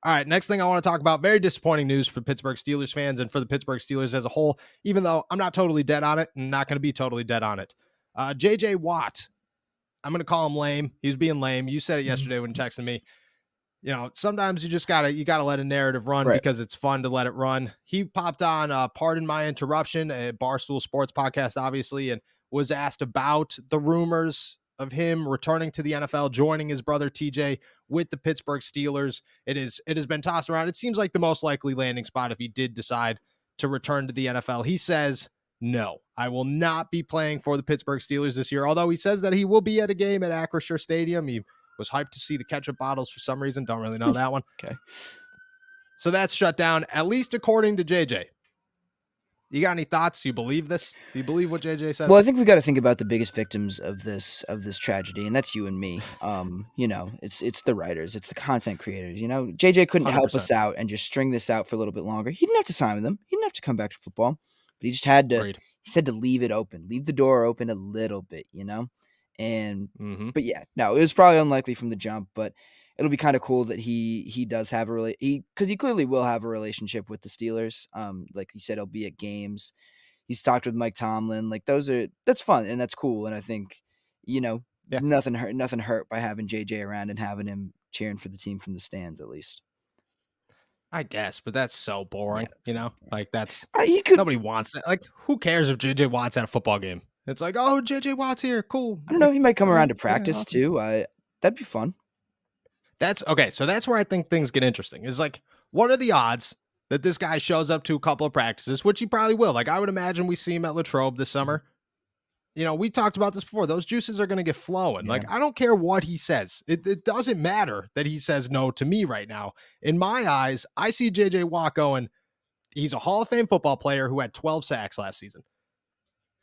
All right, next thing I want to talk about, very disappointing news for Pittsburgh Steelers fans and for the Pittsburgh Steelers as a whole, even though I'm not totally dead on it and not going to be totally dead on it. J.J. Watt, I'm going to call him lame. He was being lame. You said it yesterday when texting me. Sometimes you just gotta let a narrative run because it's fun to let it run. He popped on Pardon My Interruption, a Barstool Sports podcast, obviously, and was asked about the rumors of him returning to the NFL, joining his brother TJ with the Pittsburgh Steelers. It has been tossed around. It seems like the most likely landing spot if he did decide to return to the NFL. He says, no, I will not be playing for the Pittsburgh Steelers this year, although he says that he will be at a game at Acrisure Stadium. He was hyped to see the ketchup bottles for some reason. Don't really know that one. Okay. So that's shut down, at least according to JJ. You got any thoughts? Do you believe this? Do you believe what JJ says? Well, I think we got to think about the biggest victims of this tragedy, and that's you and me. It's the writers, it's the content creators. JJ couldn't 100%. help us out and just string this out for a little bit longer. He didn't have to sign with them. He didn't have to come back to football, but he just had to. Agreed. He said to leave it open, leave the door open a little bit, And but yeah, no, it was probably unlikely from the jump, but it'll be kind of cool that he does have because he clearly will have a relationship with the Steelers. Like you said, he'll be at games. He's talked with Mike Tomlin. Like that's fun and that's cool. And I think, nothing hurt by having JJ around and having him cheering for the team from the stands at least. I guess, but that's so boring. Like that's could, nobody wants it. Like who cares if JJ Watt's at a football game? It's like, oh, JJ Watt's here. Cool. I don't know. He might come around to practice too. That'd be fun. That's okay. So that's where I think things get interesting. Is like, what are the odds that this guy shows up to a couple of practices, which he probably will. Like I would imagine we see him at Latrobe this summer. We talked about this before. Those juices are going to get flowing. Yeah. Like, I don't care what he says. It doesn't matter that he says no to me right now. In my eyes, I see JJ Watt going, he's a Hall of Fame football player who had 12 sacks last season.